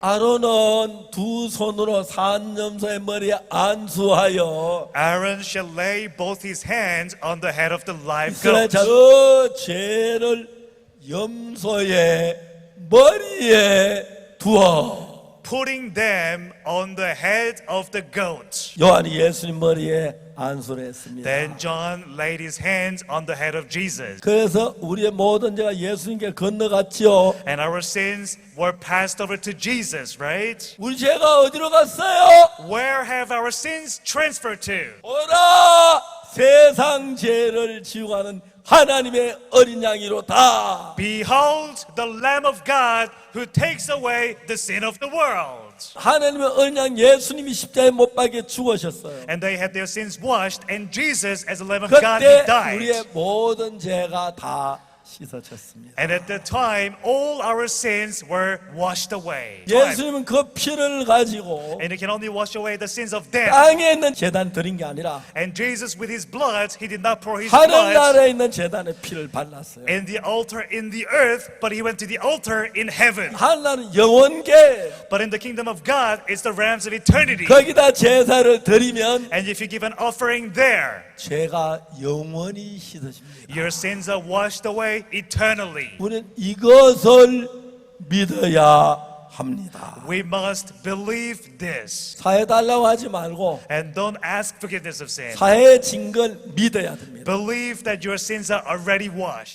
아론은 두 손으로 산염소의 머리에 안수하여 Aaron shall lay both his hands on the head of the live 이스라엘 goat, 그 죄를 염소의 머리에 두어. putting them on the head of the goat. 요한이 예수님 머리에 안수를 했습니다. Then John laid his hands on the head of Jesus. 그래서 우리의 모든 죄가 예수님께 건너갔지요. And our sins were passed over to Jesus, right? 우리 죄가 어디로 갔어요? Where have our sins transferred to? 오라 세상 죄를 지우가는 하나님의 어린 양이로다. Behold the Lamb of God who takes away the sin of the world. 하나님의 어린 양 예수님이 십자가에 못 박혀 죽으셨어요. And they had their sins washed, and Jesus, as the Lamb of God, 그때 he died. 우리의 모든 죄가 다 씻어졌습니다. And at that time, all our sins were washed away. 예수님은 그 피를 가지고 And he can only wash away the sins of death. 땅에 있는 제단 드린 게 아니라 And Jesus, with his blood, he did not pour his 하늘 blood 나라에 있는 제단에 피를 발랐어요. in the altar in the earth, but he went to the altar in heaven. 하늘나라는 영원계. But in the kingdom of God, it's the rams of eternity. 거기다 제사를 드리면 And if you give an offering there, 죄가 영원히 씻어집니다. your sins are washed away eternally. 우리는 이것을 믿어야 합니다. We must believe this. 사해 달라고 하지 말고 And don't ask forgiveness of sin. 사해 진 걸 믿어야 됩니다. Believe that your sins are already washed.